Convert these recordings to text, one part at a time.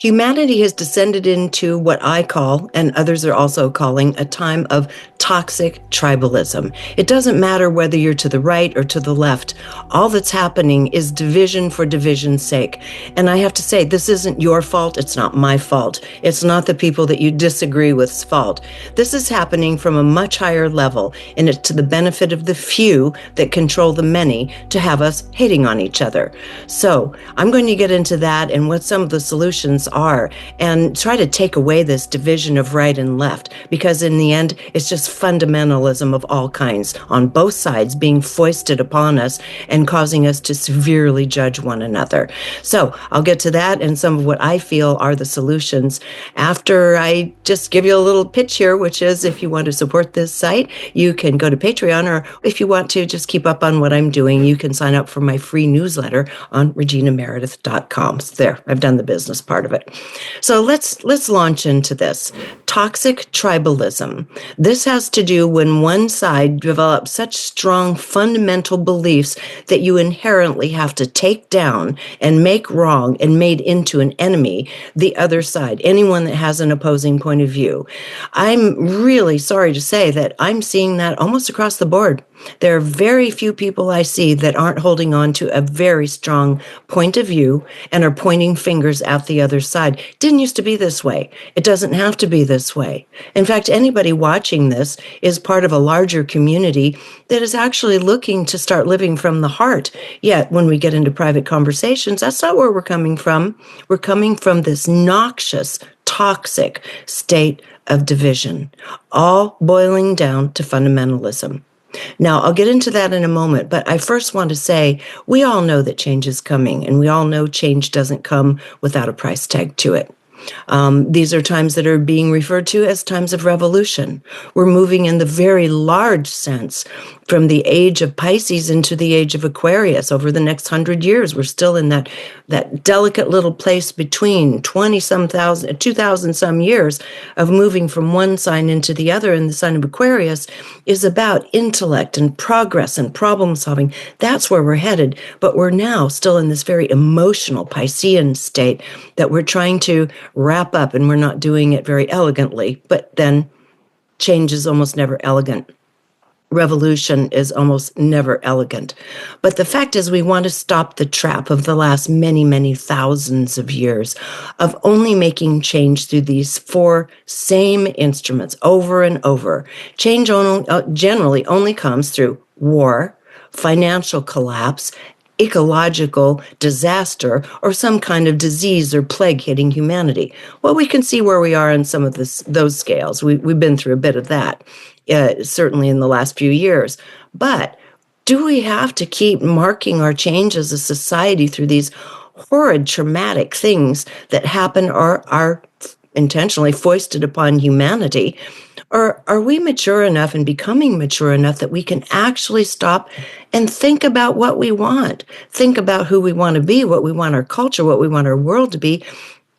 Humanity has descended into what I call, and others are also calling, a time of toxic tribalism. It doesn't matter whether you're to the right or to the left. All that's happening is division for division's sake. And I have to say, this isn't your fault. It's not my fault. It's not the people that you disagree with's fault. This is happening from a much higher level, and it's to the benefit of the few that control the many to have us hating on each other. So I'm going to get into that and what some of the solutions are and try to take away this division of right and left, because in the end, it's just fundamentalism of all kinds on both sides being foisted upon us and causing us to severely judge one another. So I'll get to that and some of what I feel are the solutions after I just give you a little pitch here, which is if you want to support this site, you can go to Patreon, or if you want to just keep up on what I'm doing, you can sign up for my free newsletter on reginameredith.com. So there, I've done the business part of it. So let's launch into this. Toxic tribalism. This has to do when one side develops such strong fundamental beliefs that you inherently have to take down and make wrong and made into an enemy the other side, anyone that has an opposing point of view. I'm really sorry to say that I'm seeing that almost across the board. There are very few people I see that aren't holding on to a very strong point of view and are pointing fingers at the other side. It didn't used to be this way. It doesn't have to be this way. In fact, anybody watching this is part of a larger community that is actually looking to start living from the heart. Yet, when we get into private conversations, that's not where we're coming from. We're coming from this noxious, toxic state of division, all boiling down to fundamentalism. Now, I'll get into that in a moment, but I first want to say we all know that change is coming, and we all know change doesn't come without a price tag to it. These are times that are being referred to as times of revolution. We're moving in the very large sense from the age of Pisces into the age of Aquarius. Over the next 100 years, we're still in that delicate little place between 2,000 some years of moving from one sign into the other. And the sign of Aquarius is about intellect and progress and problem solving. That's where we're headed. But we're now still in this very emotional Piscean state that we're trying to wrap up, and we're not doing it very elegantly. But then change is almost never elegant. Revolution is almost never elegant. But the fact is, we want to stop the trap of the last many, many thousands of years of only making change through these four same instruments over and over. Change generally only comes through war, financial collapse, ecological disaster, or some kind of disease or plague hitting humanity. Well, we can see where we are in some of those scales. We've been through a bit of that, certainly in the last few years. But do we have to keep marking our change as a society through these horrid, traumatic things that happen or are intentionally foisted upon humanity? Or are we mature enough and becoming mature enough that we can actually stop and think about what we want, think about who we want to be, what we want our culture, what we want our world to be,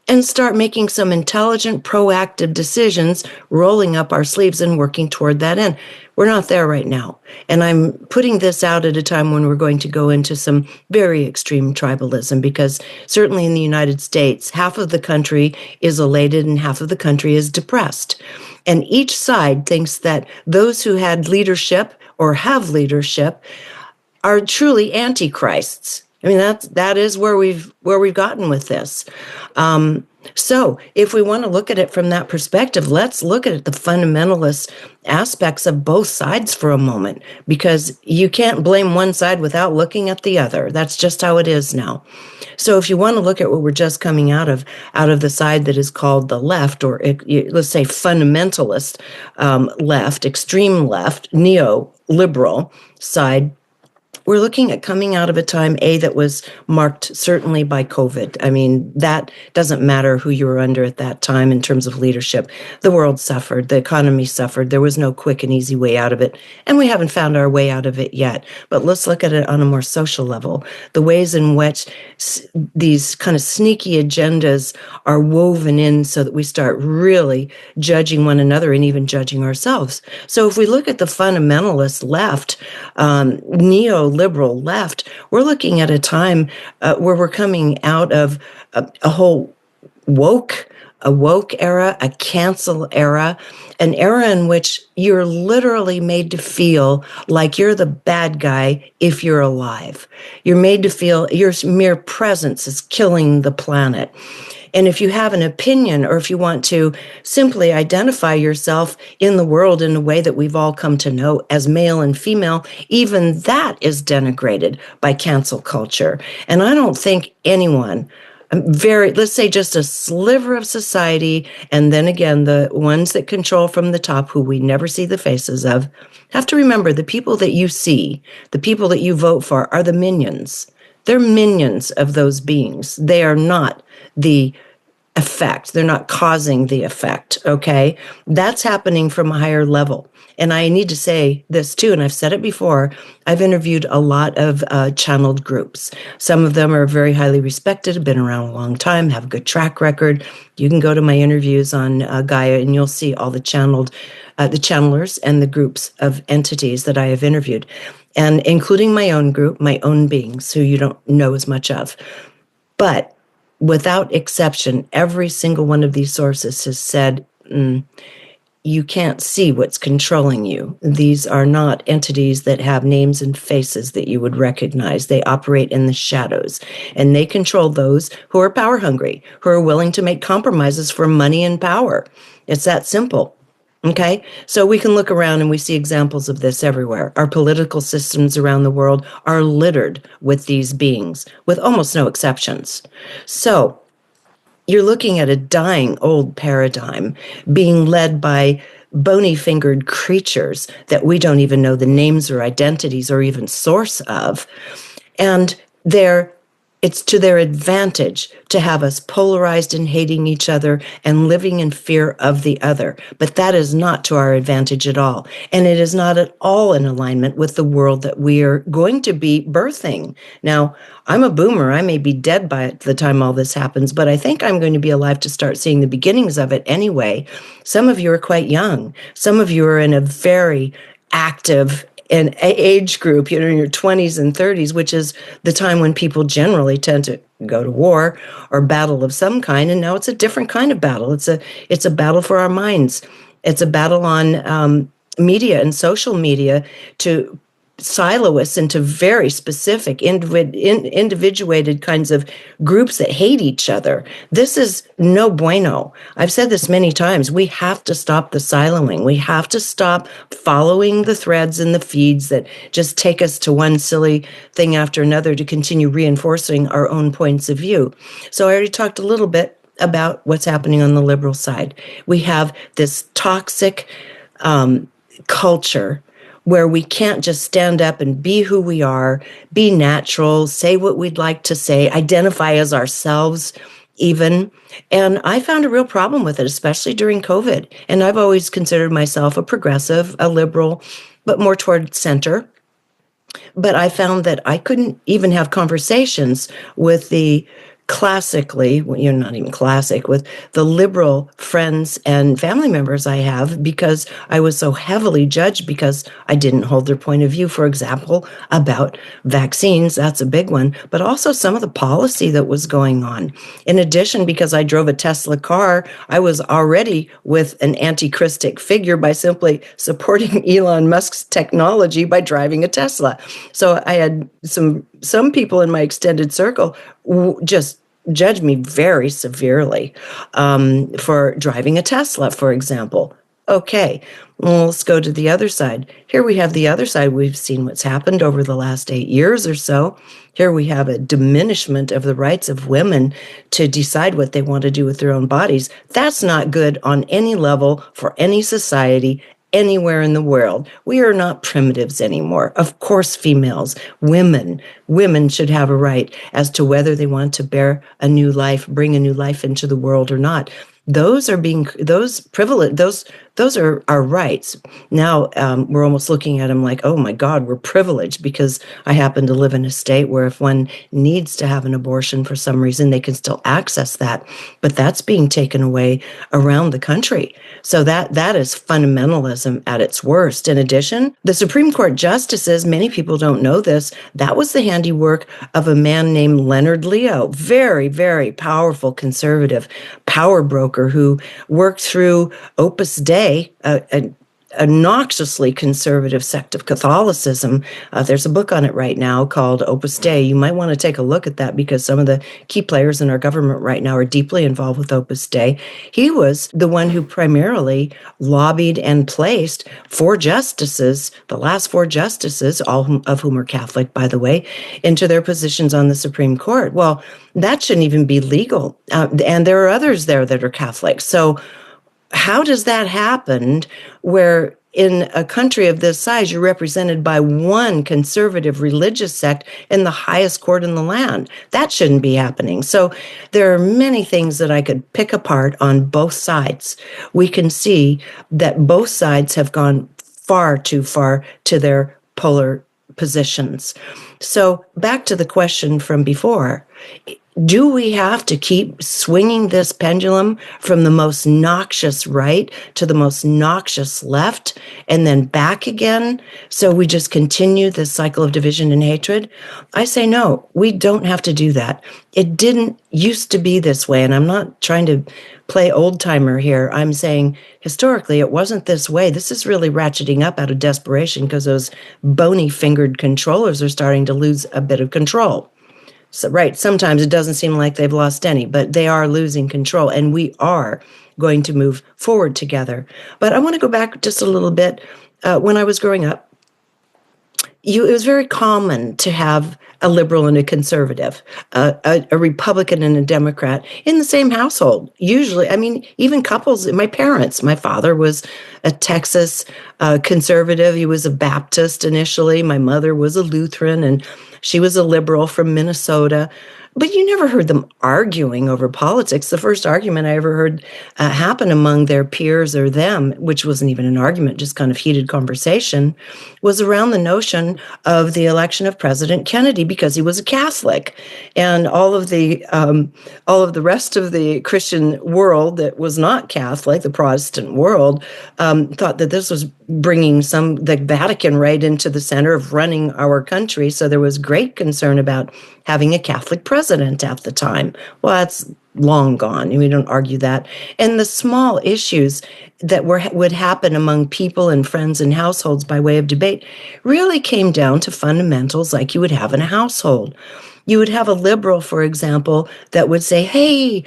and start making some intelligent, proactive decisions, rolling up our sleeves and working toward that end? We're not there right now. And I'm putting this out at a time when we're going to go into some very extreme tribalism, because certainly in the United States, half of the country is elated and half of the country is depressed. And each side thinks that those who had leadership or have leadership are truly antichrists. I mean, that is where we've gotten with this. So if we want to look at it from that perspective, let's look at the fundamentalist aspects of both sides for a moment, because you can't blame one side without looking at the other. That's just how it is now. So if you want to look at what we're just coming out of the side that is called the left, or let's say fundamentalist left, extreme left, neoliberal side, we're looking at coming out of a time, that was marked certainly by COVID. I mean, that doesn't matter who you were under at that time in terms of leadership. The world suffered. The economy suffered. There was no quick and easy way out of it. And we haven't found our way out of it yet. But let's look at it on a more social level. The ways in which these kind of sneaky agendas are woven in so that we start really judging one another and even judging ourselves. So if we look at the fundamentalist left, neoliberal left, we're looking at a time where we're coming out of a whole a woke era, a cancel era, an era in which you're literally made to feel like you're the bad guy if you're alive. You're made to feel your mere presence is killing the planet. And if you have an opinion, or if you want to simply identify yourself in the world in a way that we've all come to know as male and female, even that is denigrated by cancel culture. And I don't think anyone, let's say just a sliver of society, and then again, the ones that control from the top, who we never see the faces of, have to remember the people that you see, the people that you vote for, are the minions. They're minions of those beings. They are not the effect. They're not causing the effect, okay? That's happening from a higher level. And I need to say this too, and I've said it before, I've interviewed a lot of channeled groups. Some of them are very highly respected, have been around a long time, have a good track record. You can go to my interviews on Gaia and you'll see all the channelers and the groups of entities that I have interviewed, and including my own group, my own beings who you don't know as much of. But without exception, every single one of these sources has said, you can't see what's controlling you. These are not entities that have names and faces that you would recognize. They operate in the shadows, and they control those who are power hungry, who are willing to make compromises for money and power. It's that simple. Okay, so we can look around and we see examples of this everywhere. Our political systems around the world are littered with these beings, with almost no exceptions. So you're looking at a dying old paradigm being led by bony-fingered creatures that we don't even know the names or identities or even source of. And it's to their advantage to have us polarized and hating each other and living in fear of the other. But that is not to our advantage at all. And it is not at all in alignment with the world that we are going to be birthing. Now, I'm a boomer. I may be dead by the time all this happens, but I think I'm going to be alive to start seeing the beginnings of it anyway. Some of you are quite young. Some of you are in a very active an age group, in your 20s and 30s, which is the time when people generally tend to go to war or battle of some kind. And now it's a different kind of battle. It's a battle for our minds. It's a battle on media and social media to silo us into very specific, individuated kinds of groups that hate each other. This is no bueno. I've said this many times. We have to stop the siloing. We have to stop following the threads and the feeds that just take us to one silly thing after another to continue reinforcing our own points of view. So I already talked a little bit about what's happening on the liberal side. We have this toxic culture where we can't just stand up and be who we are, be natural, say what we'd like to say, identify as ourselves even. And I found a real problem with it, especially during COVID. And I've always considered myself a progressive, a liberal, but more toward center. But I found that I couldn't even have conversations with the classically, you're not even classic, with the liberal friends and family members I have, because I was so heavily judged because I didn't hold their point of view, for example, about vaccines. That's a big one, but also some of the policy that was going on. In addition, because I drove a Tesla car, I was already with an anti-Christic figure by simply supporting Elon Musk's technology by driving a Tesla. So I had some people in my extended circle just judge me very severely for driving a Tesla, for example. Okay, well, let's go to the other side. Here we have the other side. We've seen what's happened over the last 8 years or so. Here we have a diminishment of the rights of women to decide what they want to do with their own bodies. That's not good on any level for any society anywhere in the world. We are not primitives anymore. Of course, females, women should have a right as to whether they want to bear a new life, bring a new life into the world or not. Those those are our rights. Now we're almost looking at them like, oh my God, we're privileged because I happen to live in a state where if one needs to have an abortion for some reason, they can still access that. But that's being taken away around the country. So that is fundamentalism at its worst. In addition, the Supreme Court justices, many people don't know this, that was the handiwork of a man named Leonard Leo, very, very powerful conservative power broker who worked through Opus Dei, a noxiously conservative sect of Catholicism. There's a book on it right now called Opus Dei. You might want to take a look at that because some of the key players in our government right now are deeply involved with Opus Dei. He was the one who primarily lobbied and placed 4 justices, the last 4 justices, all of whom are Catholic, by the way, into their positions on the Supreme Court. Well, that shouldn't even be legal. And there are others there that are Catholic. So how does that happen where in a country of this size, you're represented by one conservative religious sect in the highest court in the land? That shouldn't be happening. So there are many things that I could pick apart on both sides. We can see that both sides have gone far too far to their polar positions. So back to the question from before. Do we have to keep swinging this pendulum from the most noxious right to the most noxious left and then back again? So we just continue this cycle of division and hatred? I say no, we don't have to do that. It didn't used to be this way. And I'm not trying to play old timer here. I'm saying historically it wasn't this way. This is really ratcheting up out of desperation because those bony fingered controllers are starting to lose a bit of control. So, right, sometimes it doesn't seem like they've lost any, but they are losing control, and we are going to move forward together. But I want to go back just a little bit. When I was growing up, it was very common to have a liberal and a conservative, a Republican and a Democrat in the same household. Usually, I mean, even couples, my parents, my father was a Texas conservative. He was a Baptist initially. My mother was a Lutheran, and she was a liberal from Minnesota. But you never heard them arguing over politics. The first argument I ever heard happen among their peers or them, which wasn't even an argument, just kind of heated conversation, was around the notion of the election of President Kennedy because he was a Catholic, and all of the rest of the Christian world that was not Catholic, the Protestant world, thought that this was bringing the Vatican right into the center of running our country. So there was great concern about having a Catholic president at the time. Well, that's long gone, and we don't argue that. And the small issues that would happen among people and friends and households by way of debate really came down to fundamentals like you would have in a household. You would have a liberal, for example, that would say, hey,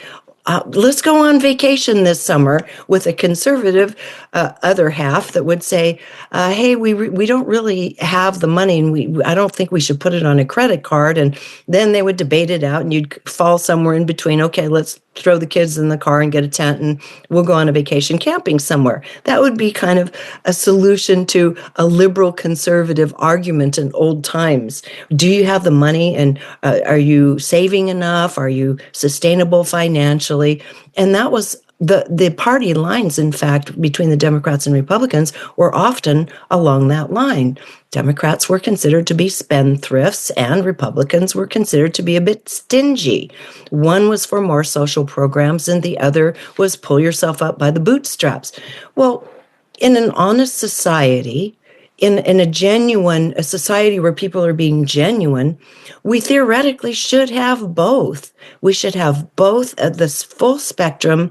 let's go on vacation this summer, with a conservative other half that would say, hey, we don't really have the money, and I don't think we should put it on a credit card. And then they would debate it out, and you'd fall somewhere in between. Okay, let's throw the kids in the car and get a tent, and we'll go on a vacation camping somewhere. That would be kind of a solution to a liberal conservative argument in old times. Do you have the money, and are you saving enough? Are you sustainable financially? And that was the party lines, in fact, between the Democrats and Republicans were often along that line. Democrats were considered to be spendthrifts, and Republicans were considered to be a bit stingy. One was for more social programs, and the other was pull yourself up by the bootstraps. Well, in an honest society, in a society where people are being genuine, we theoretically should have both. We should have both at this full spectrum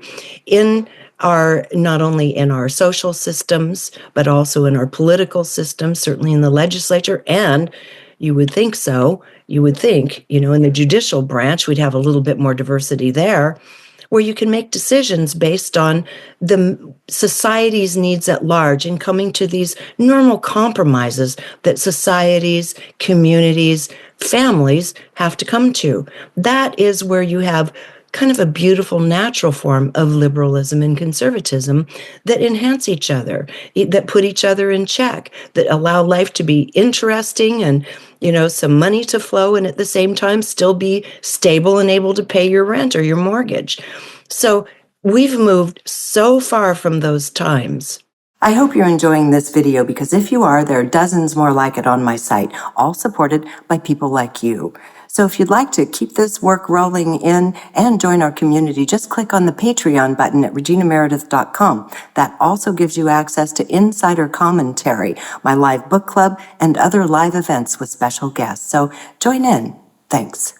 not only in our social systems, but also in our political systems, certainly in the legislature. And you would think, in the judicial branch, we'd have a little bit more diversity there, where you can make decisions based on the society's needs at large and coming to these normal compromises that societies, communities, families have to come to. That is where you have kind of a beautiful natural form of liberalism and conservatism that enhance each other, that put each other in check, that allow life to be interesting and, some money to flow, and at the same time still be stable and able to pay your rent or your mortgage. So we've moved so far from those times I hope you're enjoying this video because if you are, there are dozens more like it on my site, all supported by people like you. So if you'd like to keep this work rolling in and join our community, just click on the Patreon button at reginameredith.com. That also gives you access to insider commentary, my live book club, and other live events with special guests. So join in. Thanks.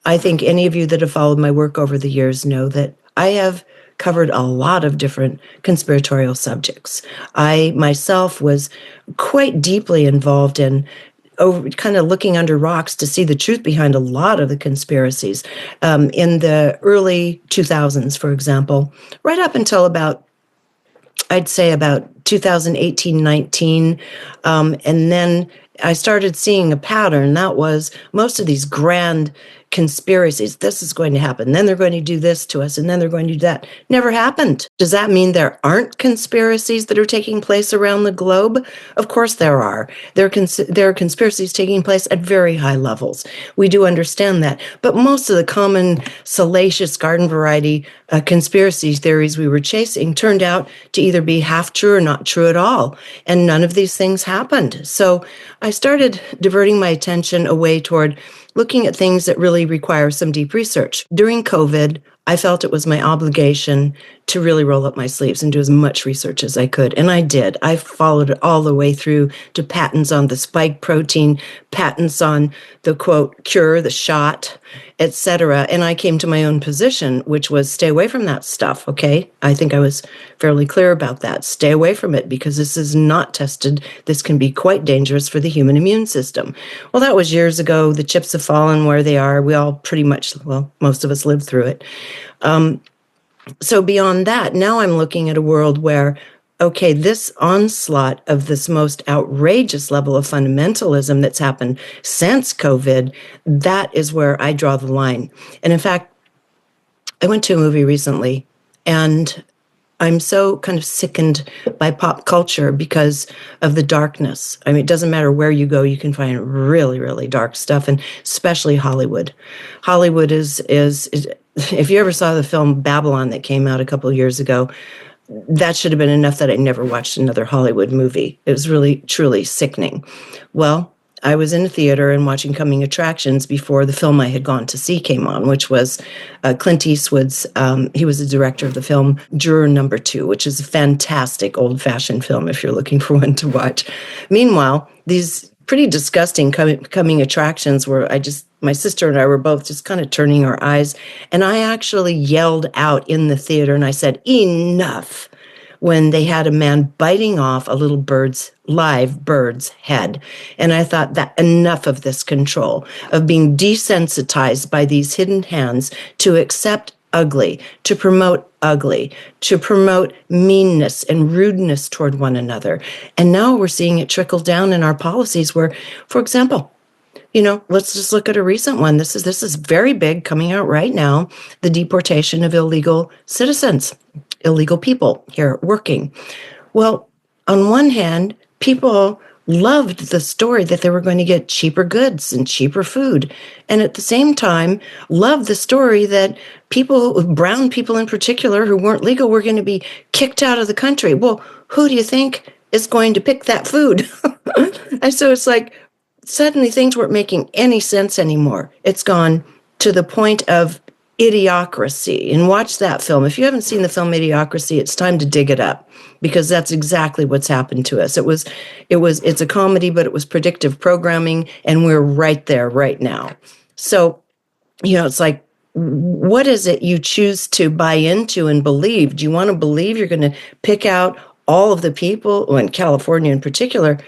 I think any of you that have followed my work over the years know that I have covered a lot of different conspiratorial subjects. I myself was quite deeply involved in kind of looking under rocks to see the truth behind a lot of the conspiracies in the early 2000s, for example, right up until I'd say about 2018, 19. And then I started seeing a pattern. That was most of these grand conspiracies. This is going to happen. Then they're going to do this to us. And then they're going to do that. Never happened. Does that mean there aren't conspiracies that are taking place around the globe? Of course there are. There are conspiracies taking place at very high levels. We do understand that. But most of the common salacious garden variety conspiracy theories we were chasing turned out to either be half true or not true at all. And none of these things happened. So I started diverting my attention away toward looking at things that really require some deep research. During COVID, I felt it was my obligation to really roll up my sleeves and do as much research as I could. And I did. I followed it all the way through to patents on the spike protein, patents on the, quote, cure, the shot, etc. And I came to my own position, which was stay away from that stuff, okay? I think I was fairly clear about that. Stay away from it because this is not tested. This can be quite dangerous for the human immune system. Well, that was years ago. The chips have fallen where they are. We all pretty much, well, most of us lived through it. So beyond that, now I'm looking at a world where, okay, this onslaught of this most outrageous level of fundamentalism that's happened since COVID, that is where I draw the line. And in fact, I went to a movie recently, and I'm so kind of sickened by pop culture because of the darkness. I mean, it doesn't matter where you go, you can find really, really dark stuff, and especially Hollywood. Hollywood is if you ever saw the film Babylon that came out a couple of years ago, that should have been enough that I never watched another Hollywood movie. It was really, truly sickening. Well, I was in a theater and watching Coming Attractions before the film I had gone to see came on, which was Clint Eastwood's, he was the director of the film Juror Number 2, which is a fantastic old-fashioned film if you're looking for one to watch. Meanwhile, these pretty disgusting coming attractions where my sister and I were both just kind of turning our eyes. And I actually yelled out in the theater and I said, enough, when they had a man biting off a little live bird's head. And I thought that enough of this control, of being desensitized by these hidden hands to accept ugly, to promote meanness and rudeness toward one another. And now we're seeing it trickle down in our policies where, for example, let's just look at a recent one. This is very big coming out right now, the deportation of illegal citizens, illegal people here working. Well, on one hand, people loved the story that they were going to get cheaper goods and cheaper food. And at the same time, loved the story that brown people in particular who weren't legal, were going to be kicked out of the country. Well, who do you think is going to pick that food? And so it's like, suddenly things weren't making any sense anymore. It's gone to the point of Idiocracy. And watch that film. If you haven't seen the film Idiocracy, it's time to dig it up because that's exactly what's happened to us. It's a comedy, but it was predictive programming, and we're right there right now. So, it's like, what is it you choose to buy into and believe? Do you want to believe you're going to pick out all of the people, in California in particular,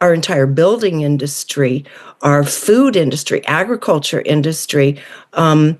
our entire building industry, our food industry, agriculture industry, the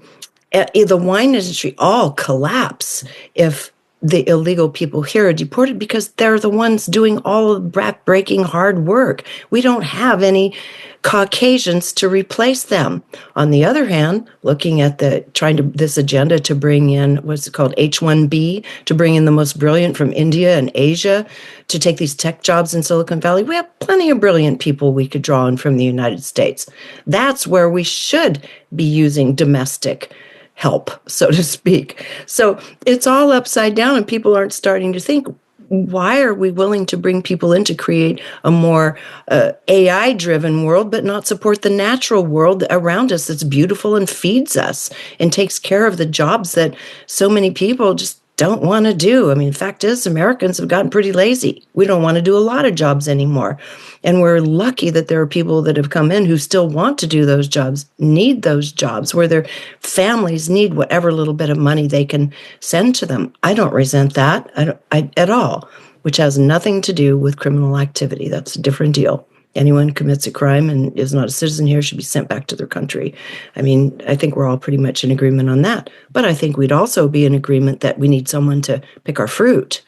wine industry all collapse if the illegal people here are deported because they're the ones doing all of the back-breaking hard work. We don't have any Caucasians to replace them. On the other hand, looking at this agenda to bring in, what's it called, H-1B, to bring in the most brilliant from India and Asia to take these tech jobs in Silicon Valley, we have plenty of brilliant people we could draw in from the United States. That's where we should be using domestic help, so to speak. So it's all upside down, and people aren't starting to think, why are we willing to bring people in to create a more AI-driven world, but not support the natural world around us that's beautiful and feeds us and takes care of the jobs that so many people just don't want to do? I mean, the fact is, Americans have gotten pretty lazy. We don't want to do a lot of jobs anymore. And we're lucky that there are people that have come in who still want to do those jobs, need those jobs, where their families need whatever little bit of money they can send to them. I don't resent that at all, which has nothing to do with criminal activity. That's a different deal. Anyone who commits a crime and is not a citizen here should be sent back to their country. I mean, I think we're all pretty much in agreement on that. But I think we'd also be in agreement that we need someone to pick our fruit,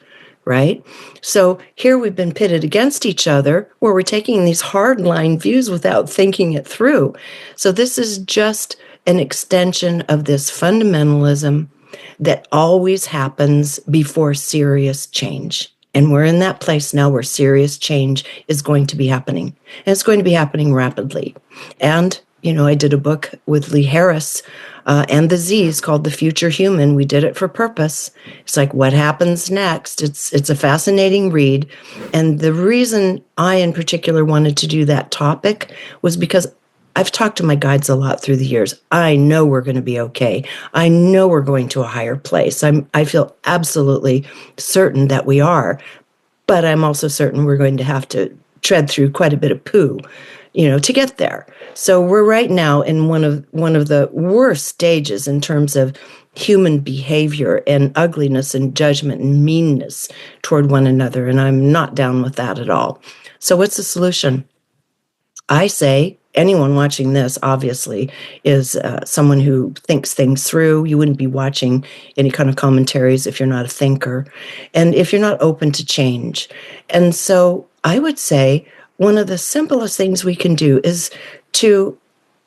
right? So here we've been pitted against each other where we're taking these hardline views without thinking it through. So this is just an extension of this fundamentalism that always happens before serious change. And we're in that place now where serious change is going to be happening. And it's going to be happening rapidly. And, I did a book with Lee Harris and the Z's called The Future Human. We did it for purpose. It's like, what happens next? It's a fascinating read. And the reason I, in particular, wanted to do that topic was because I've talked to my guides a lot through the years. I know we're going to be okay. I know we're going to a higher place. I feel absolutely certain that we are, but I'm also certain we're going to have to tread through quite a bit of poo, to get there. So we're right now in one of the worst stages in terms of human behavior and ugliness and judgment and meanness toward one another, and I'm not down with that at all. So what's the solution? I say, anyone watching this, obviously, is someone who thinks things through. You wouldn't be watching any kind of commentaries if you're not a thinker, and if you're not open to change. And so I would say one of the simplest things we can do is to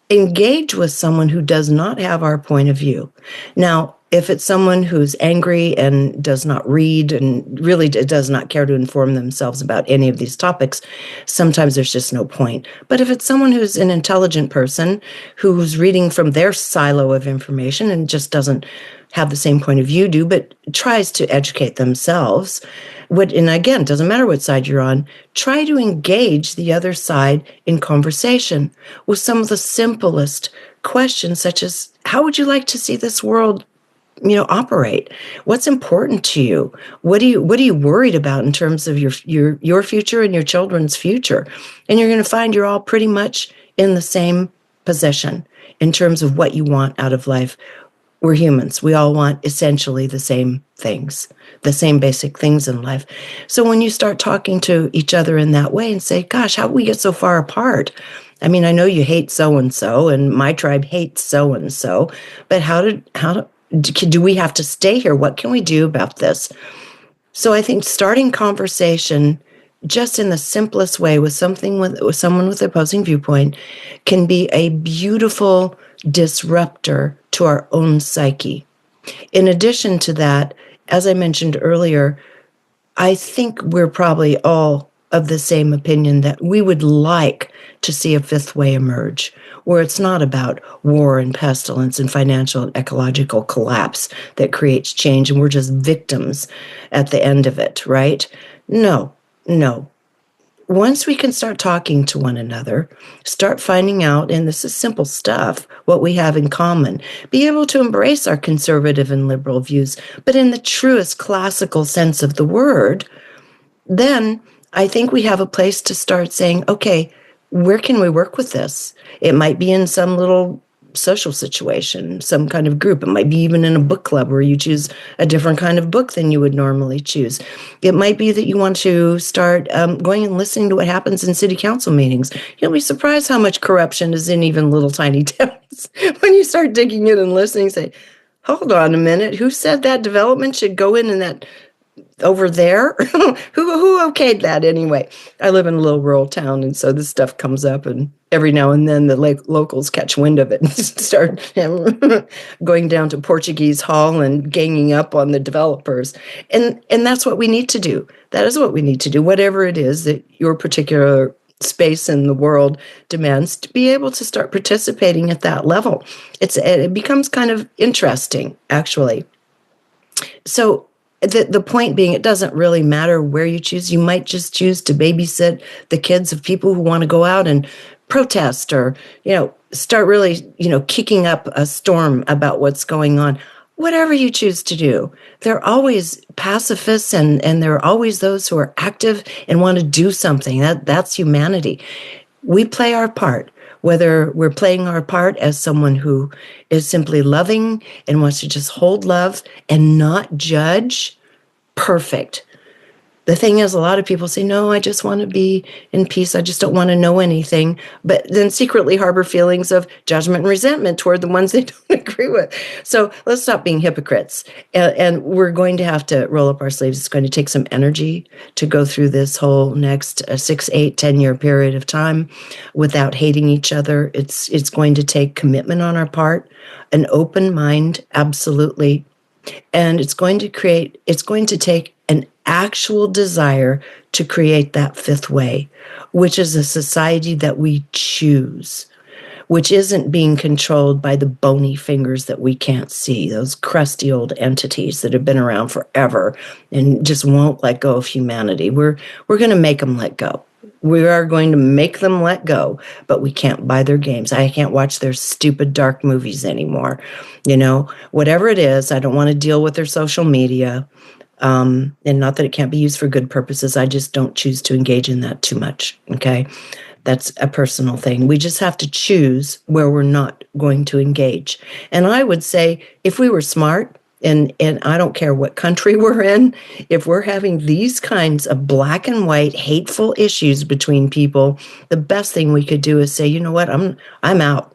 engage with someone who does not have our point of view. Now, if it's someone who's angry and does not read and really does not care to inform themselves about any of these topics, sometimes there's just no point. But if it's someone who's an intelligent person who's reading from their silo of information and just doesn't have the same point of view you do, but tries to educate themselves, and again, it doesn't matter what side you're on, try to engage the other side in conversation with some of the simplest questions, such as, how would you like to see this world operate? What's important to you? What are you worried about in terms of your future and your children's future? And you're going to find you're all pretty much in the same position in terms of what you want out of life. We're humans. We all want essentially the same things, the same basic things in life. So when you start talking to each other in that way and say, gosh, how did we get so far apart? I mean, I know you hate so-and-so and my tribe hates so-and-so, but how do we have to stay here? What can we do about this? So I think starting conversation just in the simplest way with someone with opposing viewpoint can be a beautiful disruptor to our own psyche. In addition to that, as I mentioned earlier, I think we're probably all of the same opinion that we would like to see a fifth way emerge, where it's not about war and pestilence and financial and ecological collapse that creates change, and we're just victims at the end of it, right? No. Once we can start talking to one another, start finding out, and this is simple stuff, what we have in common, be able to embrace our conservative and liberal views, but in the truest classical sense of the word, then I think we have a place to start saying, okay, where can we work with this? It might be in some little social situation, some kind of group. It might be even in a book club where you choose a different kind of book than you would normally choose. It might be that you want to start going and listening to what happens in city council meetings. You'll be surprised how much corruption is in even little tiny towns. When you start digging in and listening, say, hold on a minute, who said that development should go in that over there? who okayed that anyway? I live in a little rural town, and so this stuff comes up, and every now and then the locals catch wind of it and start going down to Portuguese Hall and ganging up on the developers. And that's what we need to do. That is what we need to do, whatever it is that your particular space in the world demands, to be able to start participating at that level. It becomes kind of interesting, actually. So The point being, it doesn't really matter where you choose. You might just choose to babysit the kids of people who want to go out and protest, or, start really, kicking up a storm about what's going on. Whatever you choose to do, there are always pacifists, and there are always those who are active and want to do something. That's humanity. We play our part, whether we're playing our part as someone who is simply loving and wants to just hold love and not judge. Perfect. The thing is, a lot of people say, no, I just want to be in peace. I just don't want to know anything. But then secretly harbor feelings of judgment and resentment toward the ones they don't agree with. So let's stop being hypocrites. And we're going to have to roll up our sleeves. It's going to take some energy to go through this whole next 6, 8, 10-year period of time without hating each other. It's going to take commitment on our part, an open mind, absolutely. And it's going to take an actual desire to create that fifth way, which is a society that we choose, which isn't being controlled by the bony fingers that we can't see, those crusty old entities that have been around forever and just won't let go of humanity. We're going to make them let go. We are going to make them let go, but we can't buy their games. I can't watch their stupid dark movies anymore. Whatever it is, I don't want to deal with their social media. And not that it can't be used for good purposes. I just don't choose to engage in that too much. Okay. That's a personal thing. We just have to choose where we're not going to engage. And I would say, if we were smart, and I don't care what country we're in, if we're having these kinds of black and white hateful issues between people, the best thing we could do is say, you know what, I'm out.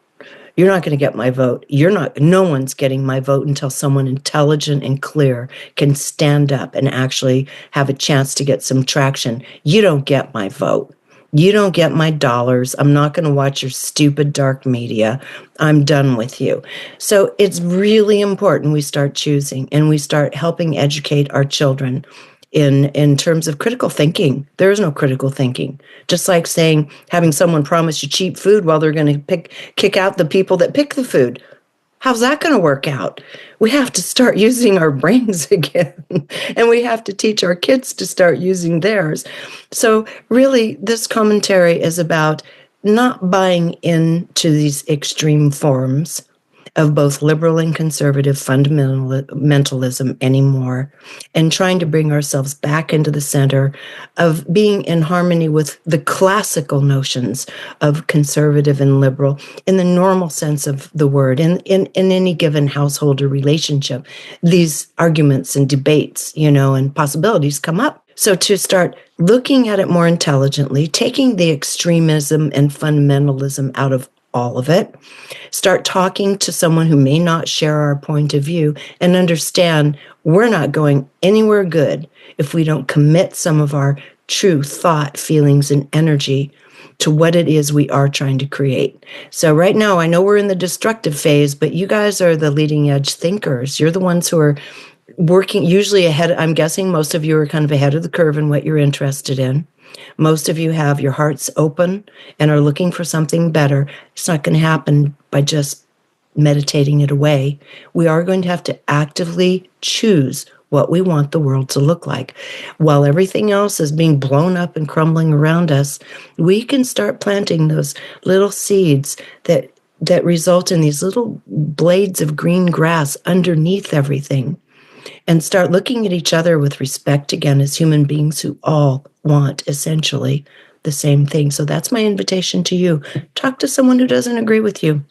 You're not going to get my vote. No one's getting my vote until someone intelligent and clear can stand up and actually have a chance to get some traction. You don't get my vote. You don't get my dollars. I'm not going to watch your stupid dark media. I'm done with you. So it's really important we start choosing, and we start helping educate our children in terms of critical thinking. There is no critical thinking. Just like having someone promise you cheap food while they're going to kick out the people that pick the food. How's that going to work out? We have to start using our brains again, and we have to teach our kids to start using theirs. So really, this commentary is about not buying into these extreme forms of both liberal and conservative fundamentalism anymore, and trying to bring ourselves back into the center of being in harmony with the classical notions of conservative and liberal in the normal sense of the word. In any given household or relationship, these arguments and debates, and possibilities come up. So to start looking at it more intelligently, taking the extremism and fundamentalism out of all of it, start talking to someone who may not share our point of view, and understand we're not going anywhere good if we don't commit some of our true thought, feelings, and energy to what it is we are trying to create. So right now, I know we're in the destructive phase, but you guys are the leading edge thinkers. You're the ones who are working usually ahead. I'm guessing most of you are kind of ahead of the curve in what you're interested in. Most of you have your hearts open and are looking for something better. It's not going to happen by just meditating it away. We are going to have to actively choose what we want the world to look like. While everything else is being blown up and crumbling around us, we can start planting those little seeds that result in these little blades of green grass underneath everything, and start looking at each other with respect again as human beings who all want essentially the same thing. So that's my invitation to you. Talk to someone who doesn't agree with you.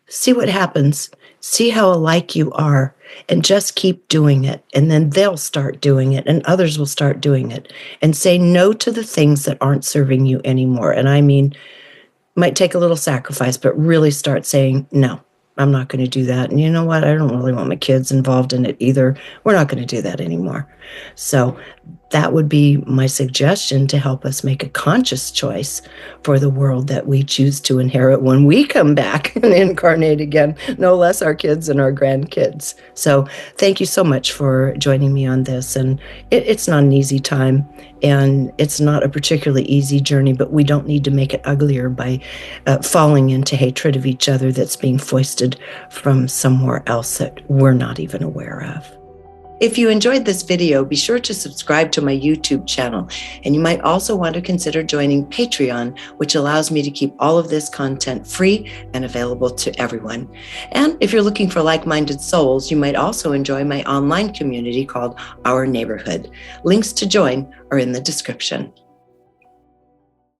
See what happens. See how alike you are, and just keep doing it. And then they'll start doing it, and others will start doing it. And say no to the things that aren't serving you anymore. And I mean, might take a little sacrifice, but really start saying, no, I'm not going to do that. And you know what? I don't really want my kids involved in it either. We're not going to do that anymore. So that would be my suggestion to help us make a conscious choice for the world that we choose to inherit when we come back and incarnate again, no less our kids and our grandkids. So thank you so much for joining me on this. And it's not an easy time, and it's not a particularly easy journey, but we don't need to make it uglier by falling into hatred of each other that's being foisted from somewhere else that we're not even aware of. If you enjoyed this video, be sure to subscribe to my YouTube channel, and you might also want to consider joining Patreon, which allows me to keep all of this content free and available to everyone. And if you're looking for like-minded souls, you might also enjoy my online community called Our Neighborhood. Links to join are in the description.